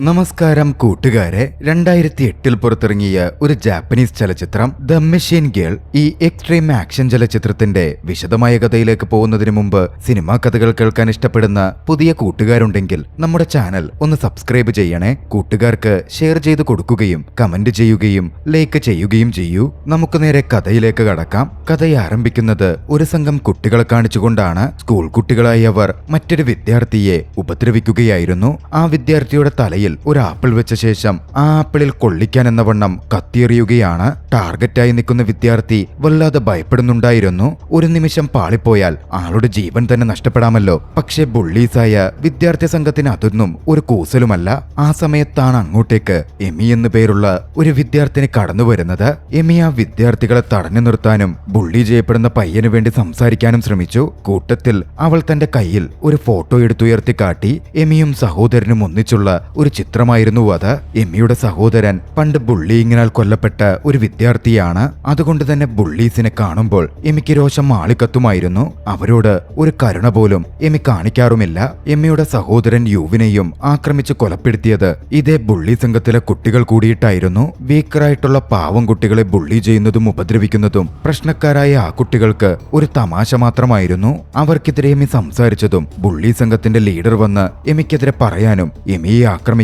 നമസ്കാരം കൂട്ടുകാരെ, 2008 പുറത്തിറങ്ങിയ ഒരു ജാപ്പനീസ് ചലച്ചിത്രം ദ മെഷീൻ ഗേൾ. ഈ എക്സ്ട്രീം ആക്ഷൻ ചലച്ചിത്രത്തിന്റെ വിശദമായ കഥയിലേക്ക് പോകുന്നതിന് മുമ്പ് സിനിമാ കഥകൾ കേൾക്കാൻ ഇഷ്ടപ്പെടുന്ന പുതിയ കൂട്ടുകാരുണ്ടെങ്കിൽ നമ്മുടെ ചാനൽ ഒന്ന് സബ്സ്ക്രൈബ് ചെയ്യണേ. കൂട്ടുകാർക്ക് ഷെയർ ചെയ്ത് കൊടുക്കുകയും കമന്റ് ചെയ്യുകയും ലൈക്ക് ചെയ്യുകയും ചെയ്യൂ. നമുക്ക് നേരെ കഥയിലേക്ക് കടക്കാം. കഥ ആരംഭിക്കുന്നത് ഒരു സംഘം കുട്ടികളെ കാണിച്ചുകൊണ്ടാണ്. സ്കൂൾ കുട്ടികളായി അവർ മറ്റൊരു വിദ്യാർത്ഥിയെ ഉപദ്രവിക്കുകയായിരുന്നു. ആ വിദ്യാർത്ഥിയുടെ തലയിൽ ഒരു ആപ്പിൾ വെച്ച ശേഷം ആ ആപ്പിളിൽ കൊള്ളിക്കാൻ എന്ന വണ്ണം കത്തിയെറിയുകയാണ്. ടാർഗറ്റായി നിൽക്കുന്ന വിദ്യാർത്ഥി വല്ലാതെ ഭയപ്പെടുന്നുണ്ടായിരുന്നു. ഒരു നിമിഷം പാളിപ്പോയാൽ ആളുടെ ജീവൻ തന്നെ നഷ്ടപ്പെടാമല്ലോ. പക്ഷെ ബുള്ളീസായ വിദ്യാർത്ഥി സംഘത്തിന് അതൊന്നും ഒരു കൂസലുമല്ല. ആ സമയത്താണ് അങ്ങോട്ടേക്ക് എമി എന്നു പേരുള്ള ഒരു വിദ്യാർത്ഥിനി കടന്നു വരുന്നത്. എമി ആ വിദ്യാർത്ഥികളെ തടഞ്ഞു നിർത്താനും ബുള്ളി ചെയ്യപ്പെടുന്ന പയ്യനു വേണ്ടി സംസാരിക്കാനും ശ്രമിച്ചു. കൂട്ടത്തിൽ അവൾ തന്റെ കയ്യിൽ ഒരു ഫോട്ടോ എടുത്തുയർത്തി കാട്ടി. എമിയും സഹോദരനും ഒന്നിച്ചുള്ള ഒരു ചിത്രമായിരുന്നു അത്. എമിയുടെ സഹോദരൻ പണ്ട് ബുള്ളിയിങ്ങിനാൽ കൊല്ലപ്പെട്ട ഒരു വിദ്യാർത്ഥിയാണ്. അതുകൊണ്ട് തന്നെ ബുള്ളീസിനെ കാണുമ്പോൾ എമിക്ക് രോഷം ആളിക്കത്തുമായിരുന്നു. അവരോട് ഒരു കരുണ പോലും എമി കാണിക്കാറുമില്ല. എമിയുടെ സഹോദരൻ യുവിനെയും ആക്രമിച്ച് കൊലപ്പെടുത്തിയത് ഇതേ ബുള്ളി സംഘത്തിലെ കുട്ടികൾ കൂടിയിട്ടായിരുന്നു. വീക്കറായിട്ടുള്ള പാവം കുട്ടികളെ ബുള്ളി ചെയ്യുന്നതും ഉപദ്രവിക്കുന്നതും പ്രശ്നക്കാരായ ആ കുട്ടികൾക്ക് ഒരു തമാശ മാത്രമായിരുന്നു. അവർക്കെതിരെ എമി സംസാരിച്ചതും ബുള്ളി സംഘത്തിന്റെ ലീഡർ വന്ന് എമിക്കെതിരെ പറയാനും എമിയെ ആക്രമിക്കാൻ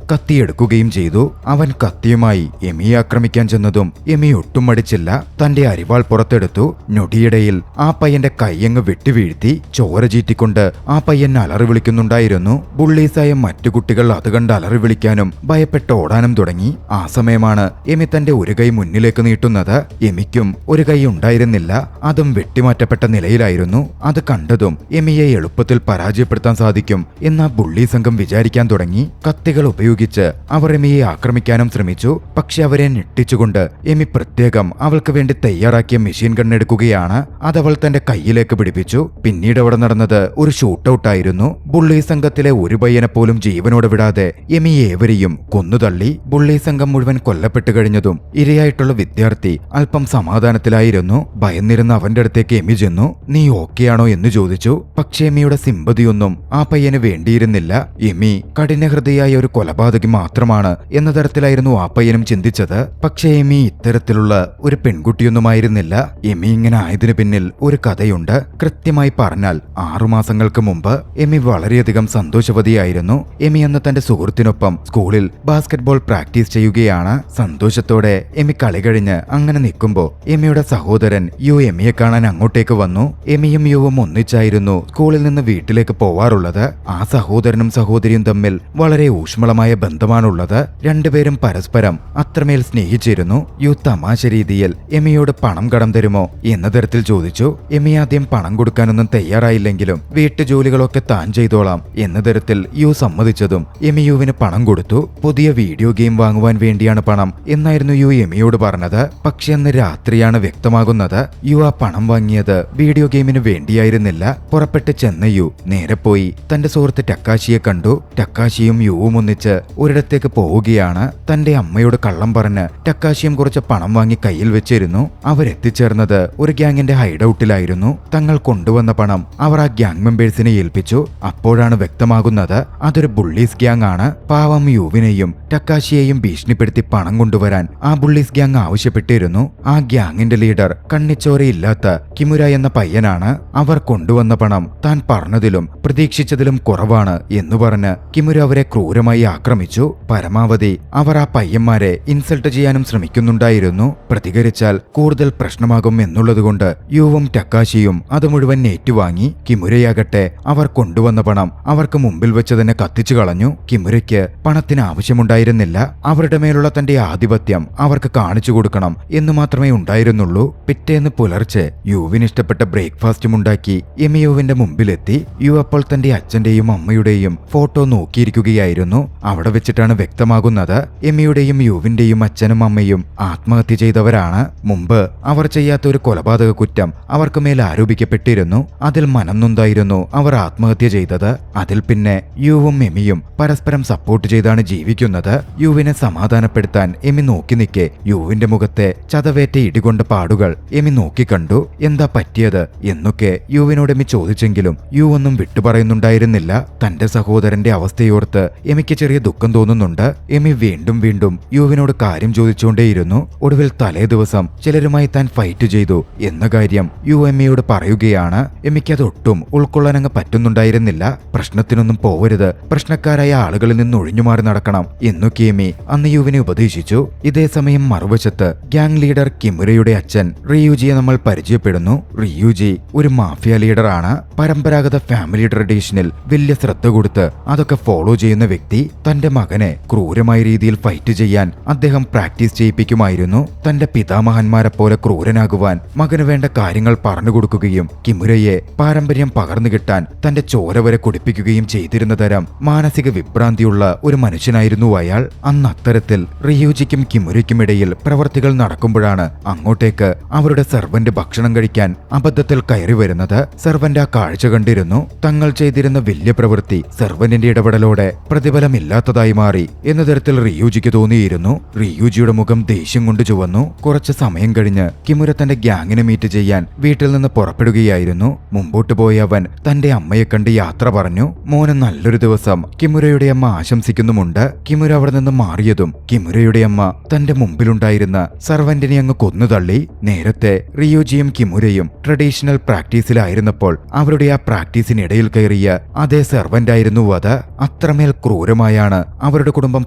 കത്തിയെടുക്കുകയും ചെയ്തു. അവൻ കത്തിയുമായി എമിയെ ആക്രമിക്കാൻ ചെന്നതും എമി ഒട്ടും മടിച്ചില്ല. തന്റെ അരിവാൾ പുറത്തെടുത്തു. ഞൊടിയിടയിൽ ആ പയ്യന്റെ കയ്യങ്ങ് വെട്ടിവീഴ്ത്തി. ചോര ചീറ്റിക്കൊണ്ട് ആ പയ്യൻ അലറി വിളിക്കുന്നുണ്ടായിരുന്നു. ബുള്ളീസായ മറ്റു കുട്ടികൾ അത് കണ്ട് അലറി വിളിക്കാനും ഭയപ്പെട്ട് ഓടാനും തുടങ്ങി. ആ സമയമാണ് എമി തന്റെ ഒരു കൈ മുന്നിലേക്ക് നീട്ടുന്നത്. എമിക്കും ഒരു കൈ ഉണ്ടായിരുന്നില്ല, അതും വെട്ടിമാറ്റപ്പെട്ട നിലയിലായിരുന്നു. അത് കണ്ടതും എമിയെ എളുപ്പത്തിൽ പരാജയപ്പെടുത്താൻ സാധിക്കും എന്ന ബുള്ളി സംഘം വിചാരിക്കാൻ തുടങ്ങി. കത്തികൾ ഉപയോഗിച്ച് അവർ എമിയെ ആക്രമിക്കാനും ശ്രമിച്ചു. പക്ഷെ അവരെ ഞെട്ടിച്ചുകൊണ്ട് എമി പ്രത്യേകം അവൾക്ക് വേണ്ടി തയ്യാറാക്കിയ മെഷീൻ ഗൺ എടുക്കുകയാണ്. അതവൾ തന്റെ കയ്യിലേക്ക് പിടിപ്പിച്ചു. പിന്നീട് അവിടെ നടന്നത് ഒരു ഷൂട്ടൌട്ടായിരുന്നു. ബുള്ളി സംഘത്തിലെ ഒരു പയ്യനെ പോലും ജീവനോടെ വിടാതെ എമി ഏവരെയും കൊന്നുതള്ളി. ബുള്ളി സംഘം മുഴുവൻ കൊല്ലപ്പെട്ടു കഴിഞ്ഞതും ഇരയായിട്ടുള്ള വിദ്യാർത്ഥി അല്പം സമാധാനത്തിലായിരുന്നു. ഭയന്നിരുന്ന അവന്റെ അടുത്തേക്ക് എമി ചെന്നു. നീ ഓക്കെയാണോ എന്ന് ചോദിച്ചു. പക്ഷേ എമിയുടെ സിമ്പതിയൊന്നും ആ പയ്യന് വേണ്ടിയിരുന്നില്ല. എമി കഠിനഹൃദയായ ഒരു കൊലപാതകി മാത്രമാണ് എന്ന തരത്തിലായിരുന്നു ആ പയ്യനും ചിന്തിച്ചത്. പക്ഷേ എമി ഇത്തരത്തിലുള്ള ഒരു പെൺകുട്ടിയൊന്നുമായിരുന്നില്ല. എമി ഇങ്ങനെ ആയതിനു പിന്നിൽ ഒരു കഥയുണ്ട്. കൃത്യമായി പറഞ്ഞാൽ 6 മാസങ്ങൾക്ക് മുമ്പ് എമി വളരെയധികം സന്തോഷവതിയായിരുന്നു. എമി എന്ന തന്റെ സുഹൃത്തിനൊപ്പം സ്കൂളിൽ ബാസ്കറ്റ്ബോൾ പ്രാക്ടീസ് ചെയ്യുകയാണ്. സന്തോഷത്തോടെ എമി കളി കഴിഞ്ഞ് അങ്ങനെ നിൽക്കുമ്പോ എമിയുടെ സഹോദരൻ യു എമിയെ കാണാൻ അങ്ങോട്ടേക്ക് വന്നു. എമിയും യുവും ഒന്നിച്ചായിരുന്നു സ്കൂളിൽ നിന്ന് വീട്ടിലേക്ക് പോവാറുള്ളത്. ആ സഹോദരനും സഹോദരിയും തമ്മിൽ വളരെ ഊഷ്മളമായ ബന്ധമാണുള്ളത്. രണ്ടുപേരും പരസ്പരം അത്രമേൽ സ്നേഹിച്ചിരുന്നു. യു തമാശ രീതിയിൽ എമിയോട് പണം കടം തരുമോ എന്ന തരത്തിൽ ചോദിച്ചു. എമി ആദ്യം പണം കൊടുക്കാനൊന്നും തയ്യാറായില്ലെങ്കിലും വീട്ടുജോലികളൊക്കെ താൻ ചെയ്തോളാം എന്ന തരത്തിൽ യു സമ്മതിച്ചതും എമി യുവിന് പണം കൊടുത്തു. പുതിയ വീഡിയോ ഗെയിം വാങ്ങുവാൻ വേണ്ടിയാണ് പണം എന്നായിരുന്നു യു എമിയോട് പറഞ്ഞത്. പക്ഷെ അന്ന് രാത്രിയാണ് വ്യക്തമാകുന്നത് യു ആ പണം വാങ്ങിയത് വീഡിയോ ഗെയിമിന് വേണ്ടിയായിരുന്നില്ല. പുറപ്പെട്ട് ചെന്ന യു നേരെ പോയി തന്റെ സുഹൃത്ത് ടക്കാശിയെ കണ്ടു. ടക്കാശിയും യുവും ഒന്നിച്ച് ഒരിടത്തേക്ക് പോവുകയാണ്. തന്റെ അമ്മയോട് കള്ളം പറഞ്ഞ് ടക്കാശിയും കുറച്ച് പണം വാങ്ങി കയ്യിൽ വെച്ചിരുന്നു. അവരെത്തിച്ചേർന്നത് ഒരു ഗ്യാങ്ങിന്റെ ഹൈഡൌട്ടിലായിരുന്നു. തങ്ങൾ കൊണ്ടുവന്ന പണം അവർ ആ ഗ്യാങ് മെമ്പേഴ്സിനെ ഏൽപ്പിച്ചു. അപ്പോഴാണ് വ്യക്തമാകുന്നത് അതൊരു ബുള്ളീസ് ഗ്യാങ് ആണ്. പാവം യുവിനെയും ടക്കാശിയെയും ഭീഷണിപ്പെടുത്തി പണം കൊണ്ടുവരാൻ ആ ബുള്ളീസ് ഗ്യാങ് ആവശ്യപ്പെട്ടിരുന്നു. ആ ഗ്യാങ്ങിന്റെ ലീഡർ കണ്ണിച്ചോരയില്ലാത്ത കിമുര എന്ന പയ്യനാണ്. അവർ കൊണ്ടുവന്ന പണം താൻ പറഞ്ഞതിലും പ്രതീക്ഷിച്ചതിലും കുറവാണ് എന്ന് പറഞ്ഞ് കിമുര അവരെ ക്രൂരമായി ആക്രമിച്ചു. പരമാവധി അവർ ആ പയ്യന്മാരെ ഇൻസൾട്ട് ചെയ്യാനും ശ്രമിക്കുന്നുണ്ടായിരുന്നു. പ്രതികരിച്ചാൽ കൂടുതൽ പ്രശ്നമാകും എന്നുള്ളതുകൊണ്ട് യുവും ടക്കാശിയും അത് മുഴുവൻ ഏറ്റുവാങ്ങി. കിമുരയാകട്ടെ അവർ കൊണ്ടുവന്ന പണം അവർക്ക് മുമ്പിൽ വെച്ച് തന്നെ കത്തിച്ചു കളഞ്ഞു. കിമുരയ്ക്ക് പണത്തിന് ആവശ്യമുണ്ടായിരുന്നില്ല. അവരുടെ മേലുള്ള തന്റെ ആധിപത്യം അവർക്ക് കാണിച്ചു കൊടുക്കണം എന്ന് മാത്രമേ ഉണ്ടായിരുന്നുള്ളൂ. പിറ്റേന്ന് പുലർച്ചെ യുവിന് ഇഷ്ടപ്പെട്ട ബ്രേക്ക്ഫാസ്റ്റും ഉണ്ടാക്കി എമി യുവിന്റെ മുമ്പിലെത്തി. യു അപ്പോൾ തന്റെ അച്ഛന്റെയും അമ്മയുടെയും ഫോട്ടോ നോക്കിയിരിക്കുകയായിരുന്നു. അവിടെ വെച്ചിട്ടാണ് വ്യക്തമാകുന്നത് എമിയുടെയും യുവിന്റെയും അച്ഛനും അമ്മയും ആത്മഹത്യ ചെയ്തവരാണ്. മുമ്പ് അവർ ചെയ്യാത്ത ഒരു കൊലപാതക കുറ്റം അവർക്ക് മേൽ ആരോപിക്കപ്പെട്ടിരുന്നു. അതിൽ മനം നൊന്തായിരുന്നു അവർ ആത്മഹത്യ ചെയ്തത്. അതിൽ പിന്നെ യുവും എമിയും പരസ്പരം സപ്പോർട്ട് ചെയ്താണ് ജീവിക്കുന്നത്. യുവിനെ സമാധാനപ്പെടുത്താൻ എമി നോക്കി നിൽക്കെ യുവിന്റെ മുഖത്തെ ചതവേറ്റ ഇടികൊണ്ട പാടുകൾ എമി നോക്കിക്കണ്ടു. എന്താ പറ്റിയത് എന്നൊക്കെ യുവിനോട് എമി ചോദിച്ചെങ്കിലും യു ഒന്നും വിട്ടുപറയുന്നുണ്ടായിരുന്നില്ല. തന്റെ സഹോദരന്റെ അവസ്ഥയോർത്ത് എമിക്ക് എമിക്ക് ചെറിയ ദുഃഖം തോന്നുന്നുണ്ട്. എമി വീണ്ടും വീണ്ടും യുവിനോട് കാര്യം ചോദിച്ചുകൊണ്ടേയിരുന്നു. ഒടുവിൽ തലേ ദിവസം ചിലരുമായി താൻ ഫൈറ്റ് ചെയ്തു എന്ന കാര്യം യു എമിയോട് പറയുകയാണ്. എമിക്കത് ഒട്ടും ഉൾക്കൊള്ളാനങ്ങ് പറ്റുന്നുണ്ടായിരുന്നില്ല. പ്രശ്നത്തിനൊന്നും പോവരുത്, പ്രശ്നക്കാരായ ആളുകളിൽ നിന്ന് ഒഴിഞ്ഞുമാറി നടക്കണം എന്നൊക്കെ എമി അന്ന് യുവിനെ ഉപദേശിച്ചു. ഇതേ സമയം മറുവശത്ത് ഗ്യാങ് ലീഡർ കിമുരയുടെ അച്ഛൻ റിയൂജിയെ നമ്മൾ പരിചയപ്പെടുന്നു. റിയൂജി ഒരു മാഫിയ ലീഡറാണ്. പരമ്പരാഗത ഫാമിലി ട്രഡീഷനിൽ വലിയ ശ്രദ്ധ കൊടുത്ത് അതൊക്കെ ഫോളോ ചെയ്യുന്ന വ്യക്തി. തന്റെ മകനെ ക്രൂരമായ രീതിയിൽ ഫൈറ്റ് ചെയ്യാൻ അദ്ദേഹം പ്രാക്ടീസ് ചെയ്യിപ്പിക്കുമായിരുന്നു. തന്റെ പിതാമഹന്മാരെ പോലെ ക്രൂരനാകുവാൻ മകന് വേണ്ട കാര്യങ്ങൾ പറഞ്ഞു കൊടുക്കുകയും കിമുരയെ പാരമ്പര്യം പകർന്നു കിട്ടാൻ തന്റെ ചോര വരെ കുടിപ്പിക്കുകയും ചെയ്തിരുന്ന തരം മാനസിക വിഭ്രാന്തിയുള്ള ഒരു മനുഷ്യനായിരുന്നു അയാൾ. അന്ന് അത്തരത്തിൽ റിയൂജിക്കും കിമുരയ്ക്കും ഇടയിൽ പ്രവർത്തികൾ നടക്കുമ്പോഴാണ് അങ്ങോട്ടേക്ക് അവരുടെ സെർവന്റ് ഭക്ഷണം കഴിക്കാൻ അബദ്ധത്തിൽ കയറി വരുന്നത്. സെർവന്റ് ആ കാഴ്ച കണ്ടിരുന്നു. തങ്ങൾ ചെയ്തിരുന്ന വലിയ പ്രവൃത്തി സെർവന്റിന്റെ ഇടപെടലോടെ പ്രതിഫലമില്ലാത്തതായി മാറി എന്ന തരത്തിൽ റിയൂജിക്ക് തോന്നിയിരുന്നു. റിയൂജിയുടെ മുഖം ദേഷ്യം കൊണ്ട് ചുവന്നു. കുറച്ച് സമയം കഴിഞ്ഞ് കിമുര തന്റെ ഗ്യാങ്ങിനെ മീറ്റ് ചെയ്യാൻ വീട്ടിൽ നിന്ന് പുറപ്പെടുകയായിരുന്നു. മുമ്പോട്ട് പോയ അവൻ തന്റെ അമ്മയെ കണ്ട് യാത്ര പറഞ്ഞു. മോന് നല്ലൊരു ദിവസം കിമുരയുടെ അമ്മ ആശംസിക്കുന്നുമുണ്ട്. കിമുര അവിടെ നിന്ന് മാറിയതും കിമുരയുടെ അമ്മ തന്റെ മുമ്പിലുണ്ടായിരുന്ന സർവന്റിനെ അങ്ങ് കൊന്നുതള്ളി. നേരത്തെ റിയൂജിയും കിമുരയും ട്രഡീഷണൽ പ്രാക്ടീസിലായിരുന്നപ്പോൾ അവരുടെ ആ പ്രാക്ടീസിനിടയിൽ കയറിയ അതേ സെർവന്റ് ആയിരുന്നു അത്. അത്രമേൽ ക്രൂരമായാണ് അവരുടെ കുടുംബം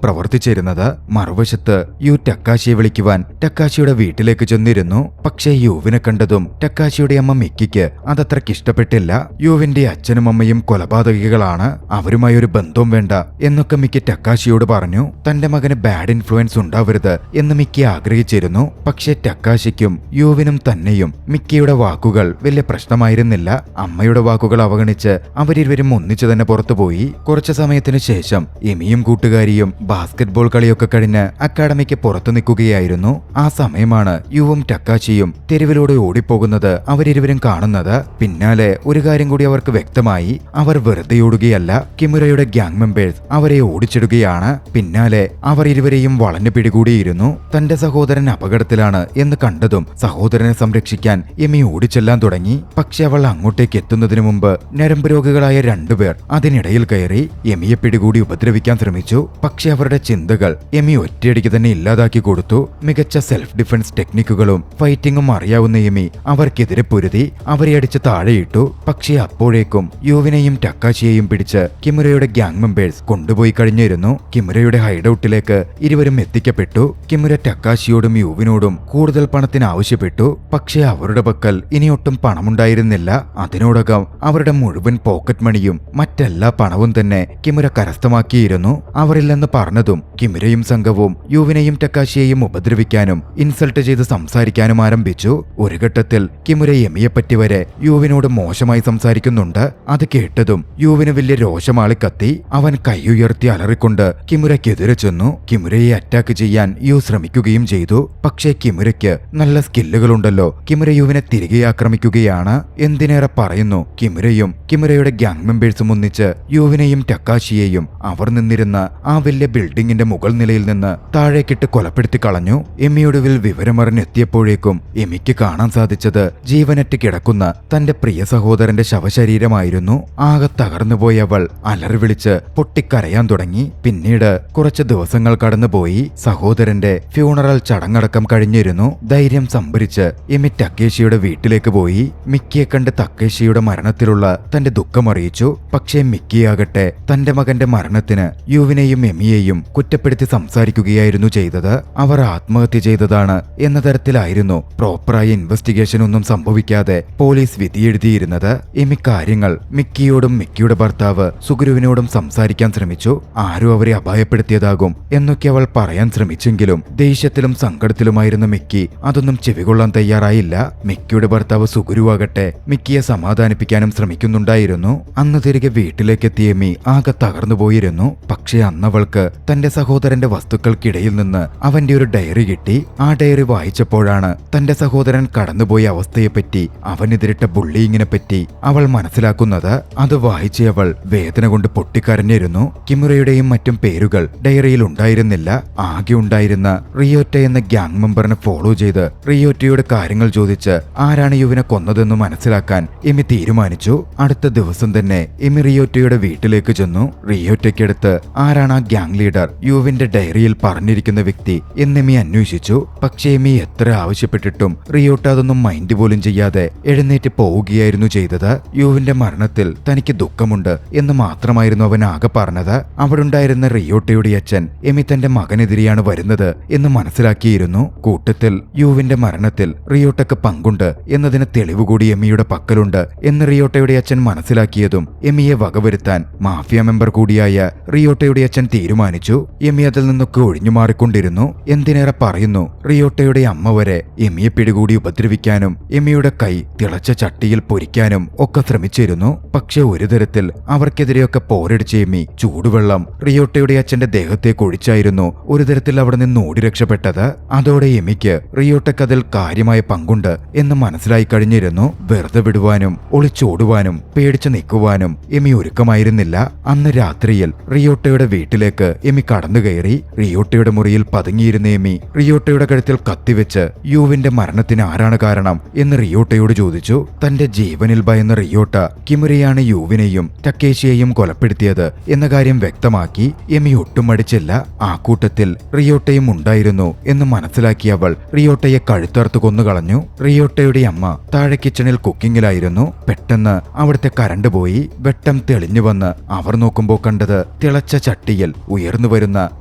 പ്രവർത്തിച്ചിരുന്നത്. മറുവശത്ത് യു ടക്കാശിയെ വിളിക്കുവാൻ ടക്കാശിയുടെ വീട്ടിലേക്ക് ചെന്നിരുന്നു. പക്ഷേ യുവിനെ കണ്ടതും ടക്കാശിയുടെ അമ്മ മിക്കിക്ക് അതത്രയ്ക്ക് ഇഷ്ടപ്പെട്ടില്ല. യുവിന്റെ അച്ഛനും അമ്മയും കൊലപാതകികളാണ്, അവരുമായി ഒരു ബന്ധവും വേണ്ട എന്നൊക്കെ മിക്കി ടക്കാശിയോട് പറഞ്ഞു. തന്റെ മകന് ബാഡ് ഇൻഫ്ലുവൻസ് ഉണ്ടാവരുത് എന്ന് മിക്കി ആഗ്രഹിച്ചിരുന്നു. പക്ഷേ ടക്കാശിക്കും യുവിനും തന്നെയും മിക്കിയുടെ വാക്കുകൾ വലിയ പ്രശ്നമായിരുന്നില്ല. അമ്മയുടെ വാക്കുകൾ അവഗണിച്ച് അവരിരുവരും ഒന്നിച്ചു തന്നെ പുറത്തുപോയി. കുറച്ചു സമയത്തിനു ശേഷം എമിയും കൂട്ടുകാരിയും ബാസ്കറ്റ്ബോൾ കളിയൊക്കെ കഴിഞ്ഞ് അക്കാഡമിക്ക് പുറത്തു നിൽക്കുകയായിരുന്നു. ആ സമയമാണ് യുവും ടക്കാശിയും തെരുവിലൂടെ ഓടിപ്പോകുന്നത് അവരിരുവരും കാണുന്നത്. പിന്നാലെ ഒരു കാര്യം കൂടി അവർക്ക് വ്യക്തമായി. അവർ വെറുതെ ഓടുകയല്ല, കിമുരയുടെ ഗ്യാങ് മെമ്പേഴ്സ് അവരെ ഓടിച്ചിടുകയാണ്. പിന്നാലെ അവർ ഇരുവരെയും വളഞ്ഞു പിടികൂടിയിരുന്നു. തന്റെ സഹോദരൻ അപകടത്തിലാണ് എന്ന് കണ്ടതും സഹോദരനെ സംരക്ഷിക്കാൻ എമി ഓടിച്ചെല്ലാൻ തുടങ്ങി. പക്ഷെ അവൾ അങ്ങോട്ടേക്ക് എത്തുന്നതിനു മുമ്പ് ഞരമ്പ് രോഗികളായ രണ്ടുപേർ അതിനിടയിൽ കയറി എമിയെ പിടികൂടി ഉപദ്രവിക്കാൻ ശ്രമിച്ചു. പക്ഷെ അവരുടെ ചിന്തകൾ എമി ഒറ്റയടിക്ക് തന്നെ ഇല്ലാതാക്കി കൊടുത്തു. മികച്ച സെൽഫ് ഡിഫൻസ് ടെക്നിക്കുകളും ഫൈറ്റിംഗും അറിയാവുന്ന എമി അവർക്കെതിരെ പൊരുതി അവരെ അടിച്ച് താഴെയിട്ടു. പക്ഷേ അപ്പോഴേക്കും യുവിനെയും ടക്കാശിയെയും പിടിച്ച് കിമുരയുടെ ഗ്യാങ് മെമ്പേഴ്സ് കൊണ്ടുപോയി കഴിഞ്ഞിരുന്നു. കിമുരയുടെ ഹൈഡൌട്ടിലേക്ക് ഇരുവരും എത്തിക്കപ്പെട്ടു. കിമുര ടക്കാശിയോടും യുവിനോടും കൂടുതൽ പണത്തിന് ആവശ്യപ്പെട്ടു. പക്ഷേ അവരുടെ പക്കൽ ഇനിയൊട്ടും പണമുണ്ടായിരുന്നില്ല. അതിനോടകം അവരുടെ മുഴുവൻ പോക്കറ്റ് മണിയും മറ്റെല്ലാ പണവും തന്നെ കിമുര കരസ്ഥമാക്കിയിരുന്നു. അവരില്ലെന്ന് പറഞ്ഞതും കിമുരയും സംഘവും യുവിനെയും ടക്കാശിയെയും ഉപദ്രവിക്കാനും ഇൻസൾട്ട് ചെയ്ത് സംസാരിക്കാനും ആരംഭിച്ചു. ഒരു ഘട്ടത്തിൽ കിമുര എമിയെപ്പറ്റി വരെ യുവിനോട് മോശമായി സംസാരിക്കുന്നുണ്ട്. അത് കേട്ടതും യുവിന് വലിയ രോഷമാളി കത്തി. അവൻ കൈയുയർത്തി അലറിക്കൊണ്ട് കിമുരയ്ക്കെതിരെ ചെന്നു. കിമുരയെ അറ്റാക്ക് ചെയ്യാൻ യു ശ്രമിക്കുകയും ചെയ്തു. പക്ഷേ കിമുരയ്ക്ക് നല്ല സ്കില്ലുകളുണ്ടല്ലോ. കിമുര യുവിനെ തിരികെ ആക്രമിക്കുകയാണ്. എന്തിനേറെ പറയുന്നു, കിമുരയും കിമുരയുടെ ഗ്യാങ് മെമ്പേഴ്സും ഒന്നിച്ച് യുവിനെയും ടക്കാശിയെയും അവർ നിന്നിരുന്ന ആ വലിയ ബിൽഡിംഗിന്റെ മുകൾ നിലയിൽ നിന്ന് താഴേക്കിട്ട് കൊലപ്പെടുത്തി കളഞ്ഞു. എമിയൊടുവിൽ വിവരമറിഞ്ഞെത്തിയപ്പോഴേക്കും എമിക്ക് കാണാൻ സാധിച്ചത് ജീവനറ്റ് കിടക്കുന്ന തന്റെ പ്രിയ സഹോദരന്റെ ശവശരീരമായിരുന്നു. ആകെ തകർന്നുപോയ അവൾ അലറി വിളിച്ച് പൊട്ടിക്കരയാൻ തുടങ്ങി. പിന്നീട് കുറച്ച് ദിവസങ്ങൾ കടന്നുപോയി. സഹോദരന്റെ ഫ്യൂണറൽ ചടങ്ങടക്കം കഴിഞ്ഞിരുന്നു. ധൈര്യം സംഭരിച്ച് എമി ടക്കേഷിയുടെ വീട്ടിലേക്ക് പോയി. മിക്കിയെ കണ്ട് തക്കേഷിയുടെ മരണത്തിലുള്ള തന്റെ ദുഃഖമറിയിച്ചു. പക്ഷേ മിക്കിയാകട്ടെ തന്റെ മകന്റെ മരണത്തിന് യുവിനെയും എമിയെയും കുറ്റപ്പെടുത്തി സംസാരിക്കുകയായിരുന്നു ചെയ്തത്. അവർ ആത്മഹത്യ ചെയ്തതാണ് എന്ന തരത്തിലായിരുന്നു പ്രോപ്പറായ ഇൻവെസ്റ്റിഗേഷൻ ഒന്നും സംഭവിക്കാതെ പോലീസ് വിധിയെഴുതിയിരുന്നത്. എമി കാര്യങ്ങൾ മിക്കിയോടും മിക്കിയുടെ ഭർത്താവ് സുഗുരുവിനോടും സംസാരിക്കാൻ ശ്രമിച്ചു. ആരും അവരെ അപായപ്പെടുത്തിയതാകും എന്നൊക്കെ അവൾ പറയാൻ ശ്രമിച്ചെങ്കിലും ദേഷ്യത്തിലും സങ്കടത്തിലുമായിരുന്ന മിക്കി അതൊന്നും ചെവികൊള്ളാൻ തയ്യാറായില്ല. മിക്കിയുടെ ഭർത്താവ് സുഗുരുവാകട്ടെ മിക്കിയെ സമാധാനിപ്പിക്കാനും ശ്രമിക്കുന്നുണ്ടായിരുന്നു. അന്ന് തിരികെ വീട്ടിലേക്കെത്തിയ എമി ആകെ തകർന്നുപോയിരുന്നു. പക്ഷേ അന്നവൾക്ക് തന്റെ സഹോദരന്റെ വസ്തുക്കൾക്കിടയിൽ നിന്ന് അവന്റെ ഒരു ഡയറി കിട്ടി. ആ ഡയറി വായിച്ചപ്പോഴാണ് തന്റെ സഹോദരൻ കടന്നുപോയ അവസ്ഥയെപ്പറ്റി, അവനെതിരിട്ട ബുള്ളിയിങ്ങിനെ പറ്റി അവൾ മനസ്സിലാക്കുന്നത്. അത് വായിച്ച അവൾ വേദന കൊണ്ട് പൊട്ടിക്കരഞ്ഞിരുന്നു. കിമുരയുടെയും മറ്റും പേരുകൾ ഡയറിയിൽ ഉണ്ടായിരുന്നില്ല. ആകെ ഉണ്ടായിരുന്ന റിയോറ്റ എന്ന ഗ്യാങ് മെമ്പറിനെ ഫോളോ ചെയ്ത് റിയോറ്റയുടെ കാര്യങ്ങൾ ചോദിച്ച് ആരാണ് യുവിനെ കൊന്നതെന്ന് മനസ്സിലാക്കാൻ എമി തീരുമാനിച്ചു. അടുത്ത ദിവസം തന്നെ എമി റിയോറ്റയുടെ വീട്ടിലേക്ക് ചെന്നു. റിയോറ്റയ്ക്കെടുത്ത അടുത്ത് ആരാണ് ആ ഗ്യാങ് ലീഡർ, യുവിന്റെ ഡയറിയിൽ പറഞ്ഞിരിക്കുന്ന വ്യക്തി എന്ന് എമി അന്വേഷിച്ചു. പക്ഷേ എമി എത്ര ആവശ്യപ്പെട്ടിട്ടും റിയോട്ട അതൊന്നും മൈൻഡ് പോലും ചെയ്യാതെ എഴുന്നേറ്റ് പോവുകയായിരുന്നു ചെയ്തത്. യുവിന്റെ മരണത്തിൽ തനിക്ക് ദുഃഖമുണ്ട് എന്ന് മാത്രമായിരുന്നു അവൻ ആകെ പറഞ്ഞത്. അവിടുണ്ടായിരുന്ന റിയോട്ടയുടെ അച്ഛൻ എമി തന്റെ മകനെതിരെയാണ് വരുന്നത് എന്ന് മനസ്സിലാക്കിയിരുന്നു. കൂട്ടത്തിൽ യുവിന്റെ മരണത്തിൽ റിയോട്ടയ്ക്ക് പങ്കുണ്ട് എന്നതിന് തെളിവ് കൂടി എമിയുടെ പക്കലുണ്ട് എന്ന് റിയോട്ടയുടെ അച്ഛൻ മനസ്സിലാക്കിയതും എമിയെ വകവരുത്താൻ മാഫിയ മെമ്പർ കൂടിയായ റിയോട്ടയുടെ അച്ഛൻ തീരുമാനിച്ചു. എമി അതിൽ നിന്നൊക്കെ ഒഴിഞ്ഞുമാറിക്കൊണ്ടിരുന്നു. എന്തിനേറെ പറയുന്നു, റിയോട്ടയുടെ അമ്മ വരെ എമിയെ പിടികൂടി ഉപദ്രവിക്കാനും എമിയുടെ കൈ തിളച്ച ചട്ടിയിൽ പൊരിക്കാനും ഒക്കെ ശ്രമിച്ചിരുന്നു. പക്ഷെ ഒരു തരത്തിൽ അവർക്കെതിരെയൊക്കെ പോരടിച്ച എമി ചൂടുവെള്ളം റിയോട്ടയുടെ അച്ഛന്റെ ദേഹത്തേക്ക് ഒഴിച്ചായിരുന്നു ഒരു തരത്തിൽ അവിടെ നിന്ന് ഓടി രക്ഷപ്പെട്ടത്. അതോടെ എമിക്ക് റിയോട്ടയ്ക്ക് അതിൽ കാര്യമായ പങ്കുണ്ട് എന്ന് മനസ്സിലായി കഴിഞ്ഞിരുന്നു. വെറുതെ വിടുവാനും ഒളിച്ചോടുവാനും പേടിച്ചു നിൽക്കുവാനും എമി ഒരുക്കമായിരുന്നില്ല. അന്ന് രാത്രിയിൽ റിയോട്ടയുടെ വീട്ടിലേക്ക് എമി കടന്നു കയറി. റിയോട്ടയുടെ മുറിയിൽ പതുങ്ങിയിരുന്ന എമി റിയോട്ടയുടെ കഴുത്തിൽ കത്തിവെച്ച് യുവിന്റെ മരണത്തിന് ആരാണ് കാരണം എന്ന് റിയോട്ടയോട് ചോദിച്ചു. തന്റെ ജീവനിൽ ഭയന്ന റിയോട്ട കിമുരയാണ് യുവിനെയും ടക്കേഷിയെയും കൊലപ്പെടുത്തിയത് എന്ന കാര്യം വ്യക്തമാക്കി. എമി ഒട്ടും മടിച്ചില്ല. ആ കൂട്ടത്തിൽ റിയോട്ടയും ഉണ്ടായിരുന്നു എന്ന് മനസ്സിലാക്കിയ അവൾ റിയോട്ടയെ കഴുത്തറുത്ത് കൊന്നുകളഞ്ഞു. റിയോട്ടയുടെ അമ്മ താഴെ കിച്ചണിൽ കുക്കിങ്ങിലായിരുന്നു. പെട്ടെന്ന് അവിടുത്തെ കരണ്ട് പോയി. വെട്ടം തെളിഞ്ഞു വന്ന് അവർ നോക്കുമ്പോൾ കണ്ടത് തിളച്ച ചട്ടിയിൽ ഉയർന്നു വരുന്ന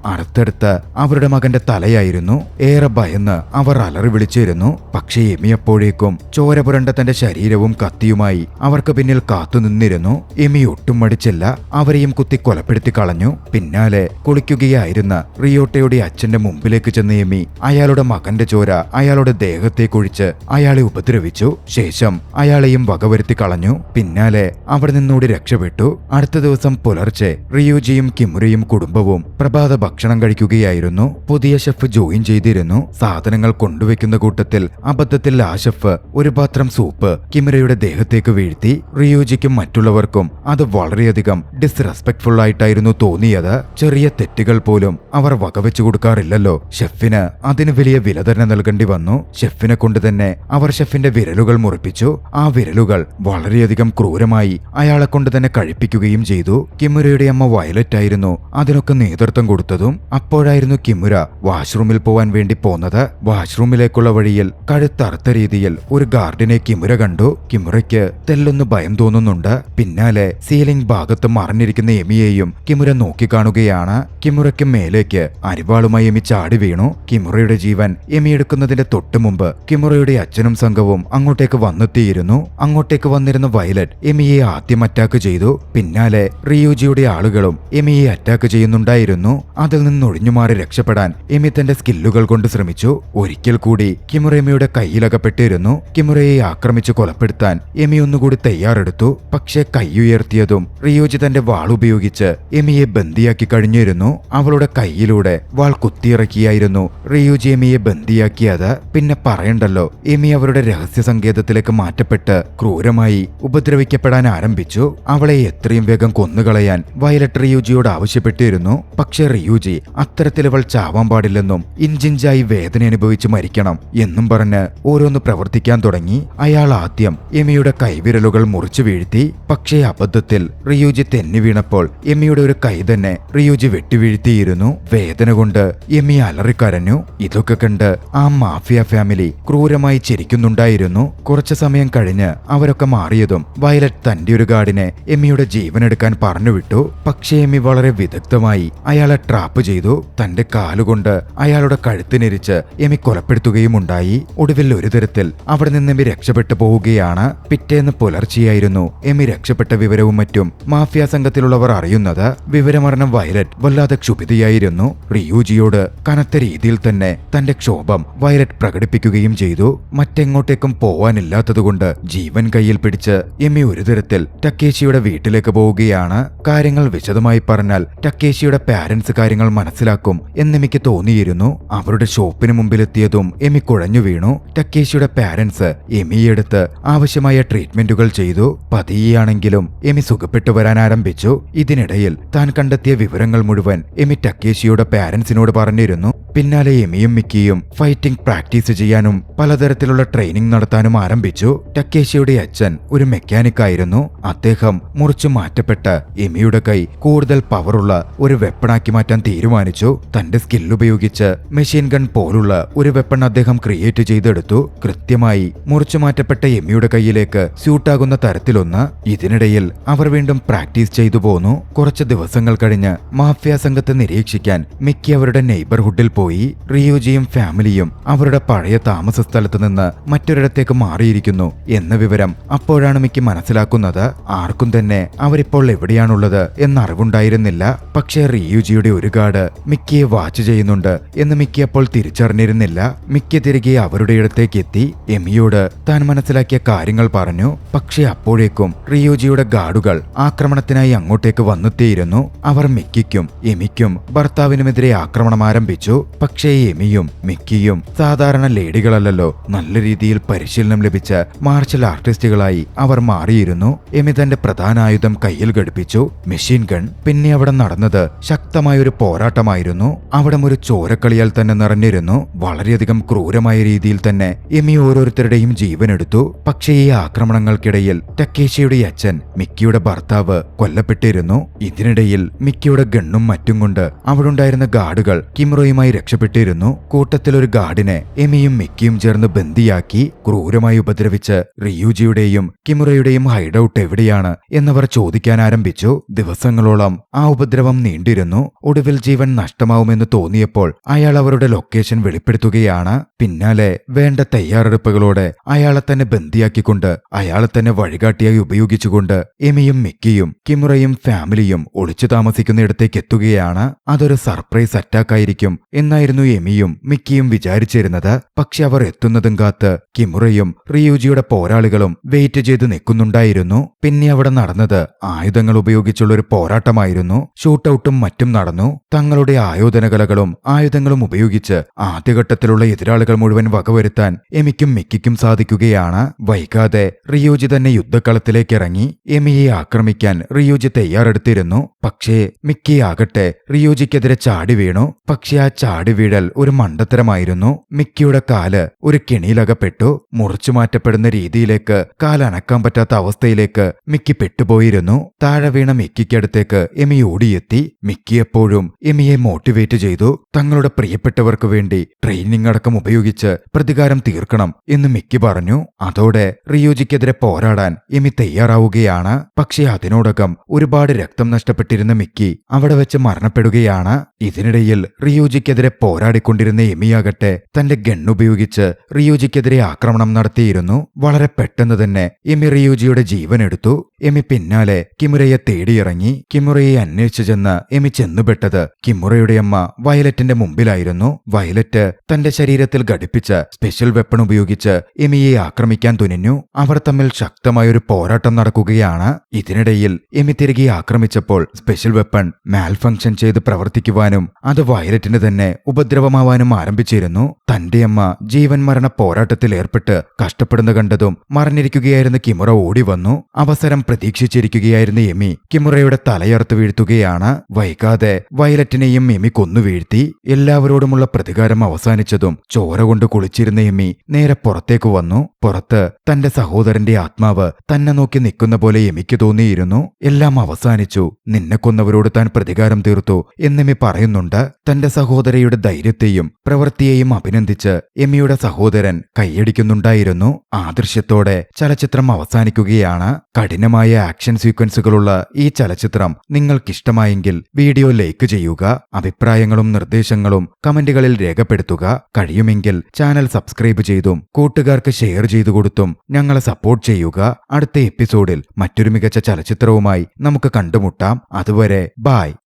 അറുത്തെടുത്ത് അവരുടെ മകന്റെ തലയായിരുന്നു. ഏറെ ഭയന്ന് അവർ അലറി വിളിച്ചിരുന്നു. പക്ഷേ എമി അപ്പോഴേക്കും ചോര പുരണ്ട തന്റെ ശരീരവും കത്തിയുമായി അവർക്ക് പിന്നിൽ കാത്തുനിന്നിരുന്നു. എമി ഒട്ടും മടിച്ചില്ല. അവരെയും കുത്തി കൊലപ്പെടുത്തി കളഞ്ഞു. പിന്നാലെ കുളിക്കുകയായിരുന്ന റിയോട്ടയുടെ അച്ഛന്റെ മുമ്പിലേക്ക് ചെന്ന എമി അയാളുടെ മകന്റെ ചോര അയാളുടെ ദേഹത്തേക്കൊഴിച്ച് അയാളെ ഉപദ്രവിച്ചു. ശേഷം അയാളെയും വകവരുത്തി കളഞ്ഞു. പിന്നാലെ അവിടെ നിന്നോടി രക്ഷപ്പെട്ടു. അടുത്ത ദിവസം പുലർച്ചെ റിയോജിയും കിമുരയും കുടുംബവും പ്രഭാത ഭക്ഷണം കഴിക്കുകയായിരുന്നു. പുതിയ ഷെഫ് ജോയിൻ ചെയ്തിരുന്നു. സാധനങ്ങൾ കൊണ്ടുവയ്ക്കുന്ന കൂട്ടത്തിൽ അബദ്ധത്തിൽ ആ ഷെഫ് ഒരു പാത്രം സൂപ്പ് കിമുരയുടെ ദേഹത്തേക്ക് വീഴ്ത്തി. റിയോജിക്കും മറ്റുള്ളവർക്കും അത് വളരെയധികം ഡിസ്റെസ്പെക്ട്ഫുൾ ആയിട്ടായിരുന്നു തോന്നിയത്. ചെറിയ തെറ്റുകൾ പോലും അവർ വകവെച്ചു കൊടുക്കാറില്ലല്ലോ. ഷെഫിന് അതിന് വലിയ വില തന്നെ നൽകേണ്ടി വന്നു. ഷെഫിനെ കൊണ്ട് തന്നെ അവർ ഷെഫിന്റെ വിരലുകൾ മുറിപ്പിച്ചു. ആ വിരലുകൾ വളരെയധികം ക്രൂരമായി അയാളെ കൊണ്ട് തന്നെ കഴിപ്പിക്കുകയും ചെയ്തു. കിമുരയുടെ അമ്മ വയലറ്റ് ആയിരുന്നു അതിനൊക്കെ നേതൃത്വം കൊടുത്തതും. അപ്പോഴായിരുന്നു കിമുര വാഷ്റൂമിൽ പോവാൻ വേണ്ടി പോന്നത്. വാഷ്റൂമിലേക്കുള്ള വഴിയിൽ കഴുത്തറുത്ത രീതിയിൽ ഒരു ഗാർഡിനെ കിമുര കണ്ടു. കിമുരയ്ക്ക് തെല്ലൊന്ന് ഭയം തോന്നുന്നുണ്ട്. പിന്നാലെ സീലിംഗ് ഭാഗത്ത് മറിഞ്ഞിരിക്കുന്ന എമിയെയും കിമുര നോക്കിക്കാണുകയാണ്. കിമുറയ്ക്ക് മേലേക്ക് അരിവാളുമായി എമി ചാടി വീണു. കിമുറയുടെ ജീവൻ എമി എടുക്കുന്നതിന്റെ തൊട്ടു മുമ്പ് കിമുറയുടെ അച്ഛനും സംഘവും അങ്ങോട്ടേക്ക് വന്നെത്തിയിരുന്നു. അങ്ങോട്ടേക്ക് വന്നിരുന്ന വയലറ്റ് എമിയെ ആദ്യം അറ്റാക്ക് ചെയ്തു. പിന്നാലെ റിയൂജിയുടെ ആളുകളും എമിയെ അറ്റാക്ക് ചെയ്യുന്നുണ്ടായിരുന്നു. അതിൽ നിന്ന് ഒഴിഞ്ഞുമാറി രക്ഷപ്പെടാൻ എമി തന്റെ സ്കില്ലുകൾ കൊണ്ട് ശ്രമിച്ചു. ഒരിക്കൽ കൂടി കിമുറ എമിയുടെ കയ്യിലകപ്പെട്ടിരുന്നു. കിമുറയെ ആക്രമിച്ച് കൊലപ്പെടുത്താൻ എമി ഒന്നുകൂടി തയ്യാറെടുത്തു. പക്ഷെ കൈയുയർത്തിയതും റിയൂജി തന്റെ വാൾ ഉപയോഗിച്ച് എമിയെ ബന്ദിയാക്കി കഴിഞ്ഞിരുന്നു. അവളുടെ കൈയിലൂടെ വാൾ കുത്തിയിറക്കിയായിരുന്നു റിയൂജി എമിയെ ബന്ദിയാക്കിയത്. പിന്നെ പറയണ്ടല്ലോ, എമി അവരുടെ രഹസ്യ സങ്കേതത്തിലേക്ക് മാറ്റപ്പെട്ട് ക്രൂരമായി ഉപദ്രവിക്കപ്പെടാൻ ആരംഭിച്ചു. അവളെ എത്രയും വേഗം കൊന്നുകളയാൻ വയലറ്റ് റിയൂജിയോട് ആവശ്യപ്പെട്ടിരുന്നു. പക്ഷെ റിയൂജി അത്തരത്തിൽ അവൾ ചാവാൻ പാടില്ലെന്നും ഇഞ്ചിഞ്ചായി വേദന അനുഭവിച്ച് മരിക്കണം എന്നും പറഞ്ഞ് ഓരോന്ന് പ്രവർത്തിക്കാൻ തുടങ്ങി. അയാൾ ആദ്യം എമിയുടെ കൈവിരലുകൾ മുറിച്ചു വീഴ്ത്തി. പക്ഷേ അബദ്ധത്തിൽ റിയൂജി തെന്നി വീണപ്പോൾ എമിയുടെ ഒരു കൈ തന്നെ റിയൂജി വെട്ടിവീഴ്ത്തിയിരുന്നു. വേദന കൊണ്ട് എമി അലറിക്കരഞ്ഞു. ഇതൊക്കെ കണ്ട് ആ മാഫിയ ഫാമിലി ക്രൂരമായി ചിരിക്കുന്നുണ്ടായിരുന്നു. കുറച്ചു സമയം കഴിഞ്ഞ് അവരൊക്കെ മാറിയതും വയലറ്റ് തന്റെ ഒരു ഗാർഡിനെ എമിയുടെ ജീവനെടുക്കാൻ പറഞ്ഞുവിട്ടു. പക്ഷേ എമി വളരെ വിദഗ്ധമായി അയാളെ ട്രാപ്പ് ചെയ്തു. തന്റെ കാലുകൊണ്ട് അയാളുടെ കഴുത്തിനെരിച്ച് എമി കൊലപ്പെടുത്തുകയും ഉണ്ടായി. ഒടുവിൽ ഒരു തരത്തിൽ അവിടെ നിന്ന് എമി രക്ഷപ്പെട്ടു പോവുകയാണ്. പിറ്റേന്ന് പുലർച്ചെയായിരുന്നു എമി രക്ഷപ്പെട്ട വിവരവും മറ്റും മാഫിയ സംഘത്തിലുള്ളവർ അറിയുന്നത്. വിവരമറിഞ്ഞ വയലറ്റ് വല്ലാതെ ക്ഷുഭിതയായിരുന്നു. റിയൂജിയോട് കനത്ത രീതിയിൽ തന്നെ തന്റെ ക്ഷോഭം വയലറ്റ് പ്രകടിപ്പിക്കുകയും ചെയ്തു. മറ്റെങ്ങോട്ടേക്കും പോവാനില്ലാത്തതുകൊണ്ട് ജീവൻ കയ്യിൽ പിടിച്ച് എമി ഒരു തരത്തിൽ ടക്കേഷിയുടെ വീട്ടിലേക്ക് പോവുകയാണ്. കാര്യങ്ങൾ വിശദമായി പറഞ്ഞാൽ ടക്കേഷിയുടെ പാരന്റ്സ് കാര്യങ്ങൾ മനസ്സിലാക്കും എന്നെമിക്ക് തോന്നിയിരുന്നു. അവരുടെ ഷോപ്പിന് മുമ്പിലെത്തിയതും എമി കുഴഞ്ഞു വീണു. ടക്കേഷിയുടെ പാരന്റ്സ് എമിയെടുത്ത് ആവശ്യമായ ട്രീറ്റ്മെന്റുകൾ ചെയ്തു. പതിയെയാണെങ്കിലും എമി സുഖപ്പെട്ടു വരാൻ ആരംഭിച്ചു. ഇതിനിടയിൽ താൻ കണ്ടെത്തിയ വിവരങ്ങൾ മുഴുവൻ എമി ടക്കേഷിയുടെ പാരന്റ്സിനോട് പറഞ്ഞിരുന്നു. പിന്നാലെ എമിയും മിക്കിയും ഫൈറ്റിംഗ് പ്രാക്ടീസ് ചെയ്യാനും പലതരത്തിലുള്ള ട്രെയിനിങ് നടത്താനും ആരംഭിച്ചു. ടക്കേഷിയുടെ അച്ഛൻ ഒരു മെക്കാനിക് ആയിരുന്നു. അദ്ദേഹം മുറിച്ചു മാറ്റപ്പെട്ട എമിയുടെ കൈ കൂടുതൽ പവറുള്ള ഒരു വെപ്പണാക്കി മാറ്റാൻ തീരുമാനിച്ചു. തന്റെ സ്കിൽ ഉപയോഗിച്ച് മെഷീൻ ഗൺ പോലുള്ള ഒരു വെപ്പൺ അദ്ദേഹം ക്രിയേറ്റ് ചെയ്തെടുത്തു. കൃത്യമായി മുറിച്ചു മാറ്റപ്പെട്ട എമിയുടെ കൈയിലേക്ക് സ്യൂട്ടാകുന്ന തരത്തിലൊന്ന്. ഇതിനിടയിൽ അവർ വീണ്ടും പ്രാക്ടീസ് ചെയ്തു പോന്നു. കുറച്ച് ദിവസങ്ങൾ കഴിഞ്ഞ് മാഫിയ സംഘത്തെ നിരീക്ഷിക്കാൻ മിക്കി അവരുടെ നെയ്ബർഹുഡിൽ പോയി. റിയോജിയും ഫാമിലിയും അവരുടെ പഴയ താമസ സ്ഥലത്ത് നിന്ന് മറ്റൊരിടത്തേക്ക് മാറിയിരിക്കുന്നു എന്ന വിവരം അപ്പോഴാണ് മിക്കി മനസ്സിലാക്കുന്നത്. ആർക്കും തന്നെ അവരിപ്പോൾ എവിടെയാണുള്ളത് എന്നറിവുണ്ടായിരുന്നില്ല. പക്ഷേ റിയൂജിയുടെ ഒരു ഗാർഡ് മിക്കിയെ വാച്ച് ചെയ്യുന്നുണ്ട് എന്ന് മിക്കി അപ്പോൾ തിരിച്ചറിഞ്ഞിരുന്നില്ല. മിക്കി തിരികെ അവരുടെ ഇടത്തേക്ക് എത്തി എമിയോട് താൻ മനസ്സിലാക്കിയ കാര്യങ്ങൾ പറഞ്ഞു. പക്ഷേ അപ്പോഴേക്കും റിയൂജിയുടെ ഗാർഡുകൾ ആക്രമണത്തിനായി അങ്ങോട്ടേക്ക് വന്നെത്തിയിരുന്നു. അവർ മിക്കിക്കും എമിക്കും ഭർത്താവിനുമെതിരെ ആക്രമണം ആരംഭിച്ചു. പക്ഷേ എമിയും മിക്കിയും സാധാരണ ലേഡികളല്ലല്ലോ. നല്ല രീതിയിൽ പരിശീലനം ലഭിച്ച മാർഷൽ ആർട്ടിസ്റ്റുകളായി അവർ മാറിയിരുന്നു. എമി തന്റെ പ്രധാന ആയുധം കയ്യിൽ ഘടിപ്പിച്ചു, മെഷീൻ ഗൺ. പിന്നെ അവിടെ നടന്നത് ശക്തമായൊരു പോരാട്ടമായിരുന്നു. അവിടെ ഒരു ചോരക്കളിയാൽ തന്നെ നിറഞ്ഞിരുന്നു. വളരെയധികം ക്രൂരമായ രീതിയിൽ തന്നെ എമി ഓരോരുത്തരുടെയും ജീവനെടുത്തു. പക്ഷേ ഈ ആക്രമണങ്ങൾക്കിടയിൽ ടക്കേഷിയുടെ അച്ഛൻ മിക്കിയുടെ ഭർത്താവ് കൊല്ലപ്പെട്ടിരുന്നു. ഇതിനിടയിൽ മിക്കിയുടെ ഗണ്ണും മറ്റും കൊണ്ട് അവിടുണ്ടായിരുന്ന ഗാർഡുകൾ കിമുറയുമായി രക്ഷപ്പെട്ടിരുന്നു. കൂട്ടത്തിൽ ഒരു ഗാർഡിനെ എമിയും മിക്കിയും ചേർന്ന് ബന്ദിയാക്കി ക്രൂരമായി ഉപദ്രവിച്ച് റിയൂജിയുടെയും കിമുറയുടെയും ഹൈഡൌട്ട് എവിടെയാണ് എന്നവർ ചോദിക്കാൻ ആരംഭിച്ചു. ദിവസങ്ങളോളം ആ ഉപദ്രവം നീണ്ടിരുന്നു. ഒടുവിൽ ജീവൻ നഷ്ടമാവുമെന്ന് തോന്നിയപ്പോൾ അയാൾ അവരുടെ ലൊക്കേഷൻ വെളിപ്പെടുത്തുകയാണ്. പിന്നാലെ വേണ്ട തയ്യാറെടുപ്പുകളോടെ അയാളെ തന്നെ ബന്ദിയാക്കിക്കൊണ്ട് അയാളെ തന്നെ വഴികാട്ടിയായി ഉപയോഗിച്ചുകൊണ്ട് എമിയും മിക്കിയും കിമുറയും ഫാമിലിയും ഒളിച്ചു താമസിക്കുന്നിടത്തേക്ക് എത്തുകയാണ്. അതൊരു സർപ്രൈസ് അറ്റാക്ക് ആയിരിക്കും എന്നായിരുന്നു എമിയും മിക്കിയും വിചാരിച്ചിരുന്നത്. പക്ഷെ അവർ എത്തുന്നതും കാത്ത് കിമുറയും റിയൂജിയുടെ പോരാളികളും വെയിറ്റ് ചെയ്ത് നിൽക്കുന്നുണ്ടായിരുന്നു. പിന്നെ അവിടെ നടന്നത് ആയുധങ്ങൾ ഉപയോഗിച്ചുള്ള ഒരു പോരാട്ടമായിരുന്നു. ഷൂട്ടൌട്ടും മറ്റും നടന്നു. തങ്ങളുടെ ആയോധനകലകളും ആയുധങ്ങളും ഉപയോഗിച്ച് ആദ്യഘട്ടത്തിലുള്ള എതിരാളികൾ മുഴുവൻ വകവരുത്താൻ എമിക്കും മിക്കിക്കും സാധിക്കുകയാണ്. വൈകാതെ റിയൂജി തന്നെ യുദ്ധക്കളത്തിലേക്ക് ഇറങ്ങി. എമിയെ ആക്രമിക്കാൻ റിയൂജി തയ്യാറെടുത്തിരുന്നു. പക്ഷേ മിക്കി ആകട്ടെ റിയൂജിക്കെതിരെ ചാടി വീണു. പക്ഷെ ആ ചാടി വീഴൽ ഒരു മണ്ടത്തരമായിരുന്നു. മിക്കിയുടെ കാല് ഒരു കെണിയിലകപ്പെട്ടു. മുറിച്ചു മാറ്റപ്പെടുന്ന രീതിയിലേക്ക് കാലനക്കാൻ പറ്റാത്ത അവസ്ഥയിലേക്ക് മിക്കി പെട്ടുപോയിരുന്നു. താഴെ വീണ മിക്കിക്കടുത്തേക്ക് എമി ഓടിയെത്തി. മിക്കി എപ്പോഴും എമിയെ മോട്ടിവേറ്റ് ചെയ്തു. തങ്ങളുടെ പ്രിയപ്പെട്ടവർക്ക് വേണ്ടി ട്രെയിനിങ് അടക്കം ഉപയോഗിച്ച് പ്രതികാരം തീർക്കണം എന്ന് മിക്കി പറഞ്ഞു. അതോടെ റിയൂജിക്കെതിരെ പോരാടാൻ എമി തയ്യാറാവുകയാണ്. പക്ഷേ അതിനോടകം ഒരുപാട് രക്തം നഷ്ടപ്പെട്ടിരുന്ന മിക്കി അവിടെ വെച്ച് മരണപ്പെടുകയാണ്. ഇതിനിടയിൽ റിയൂജിക്കെതിരെ പോരാടിക്കൊണ്ടിരുന്ന എമിയാകട്ടെ തന്റെ ഗണ്ണുപയോഗിച്ച് റിയൂജിക്കെതിരെ ആക്രമണം നടത്തിയിരുന്നു. വളരെ പെട്ടെന്ന് തന്നെ എമി റിയൂജിയുടെ ജീവനെടുത്തു. എമി പിന്നാലെ കിമുറയെ തേടിയിറങ്ങി. കിമുറയെ അന്വേഷിച്ചു ചെന്ന് എമി ചെന്നുപെട്ടത് കിമുറയുടെ അമ്മ വയലറ്റിന്റെ മുമ്പിലായിരുന്നു. വയലറ്റ് തന്റെ ശരീരത്തിൽ ഘടിപ്പിച്ച സ്പെഷ്യൽ വെപ്പൺ ഉപയോഗിച്ച് എമിയെ ആക്രമിക്കാൻ തുനിഞ്ഞു. അവർ തമ്മിൽ ശക്തമായൊരു പോരാട്ടം നടക്കുകയാണ്. ഇതിനിടയിൽ എമി തിരികെ ആക്രമിച്ചപ്പോൾ സ്പെഷ്യൽ വെപ്പൺ മാൽ ഫംഗ്ഷൻ ചെയ്ത് പ്രവർത്തിക്കുവാനും അത് വയലറ്റിന് തന്നെ ഉപദ്രവമാവാനും ആരംഭിച്ചിരുന്നു. തന്റെ അമ്മ ജീവൻ മരണ പോരാട്ടത്തിൽ ഏർപ്പെട്ട് കഷ്ടപ്പെടുന്ന കണ്ടതും മറിഞ്ഞിരിക്കുകയായിരുന്ന കിമുറ ഓടി വന്നു. അവസരം പ്രതീക്ഷിച്ചിരിക്കുകയായിരുന്ന എമി കിമുറയുടെ തലയറുത്ത് വീഴ്ത്തുകയാണ്. വൈകാതെ വയലറ്റിനെയും എമി കൊന്നുവീഴ്ത്തി. എല്ലാവരോടുമുള്ള പ്രതികാരം അവസാനിച്ചതും ചോര കൊണ്ട് കുളിച്ചിരുന്ന എമി നേരെ പുറത്തേക്ക് വന്നു. പുറത്ത് തന്റെ സഹോദരന്റെ ആത്മാവ് തന്നെ നോക്കി നിൽക്കുന്ന പോലെ എമിക്ക് തോന്നിയിരുന്നു. എല്ലാം അവസാനിച്ചു, നിന്നെ കൊന്നവരോട് താൻ പ്രതികാരം തീർത്തു എന്നെമി പറയുന്നുണ്ട്. തന്റെ സഹോദരയുടെ ധൈര്യത്തെയും പ്രവൃത്തിയെയും അഭിനന്ദിച്ച് എമിയുടെ സഹോദരൻ കൈയടിക്കുന്നുണ്ടായിരുന്നു. ആദർശ്യത്തോടെ ചലച്ചിത്രം അവസാനിക്കുകയാണ്. കഠിനമായ ആക്ഷൻ സീക്വൻസുകളുള്ള ഈ ചലച്ചിത്രം നിങ്ങൾക്കിഷ്ടമായെങ്കിൽ വീഡിയോ ലൈക്ക് ചെയ്യുക. അഭിപ്രായങ്ങളും നിർദ്ദേശങ്ങളും കമന്റുകളിൽ രേഖപ്പെടുത്തുക. കഴിയുമെങ്കിൽ ചാനൽ സബ്സ്ക്രൈബ് ചെയ്തും കൂട്ടുകാർക്ക് ഷെയർ ചെയ്തു കൊടുത്തും ഞങ്ങളെ സപ്പോർട്ട് ചെയ്യുക. അടുത്ത എപ്പിസോഡിൽ മറ്റൊരു മികച്ച ചലച്ചിത്രവുമായി നമുക്ക് കണ്ടുമുട്ടാം. അതുവരെ ബൈ.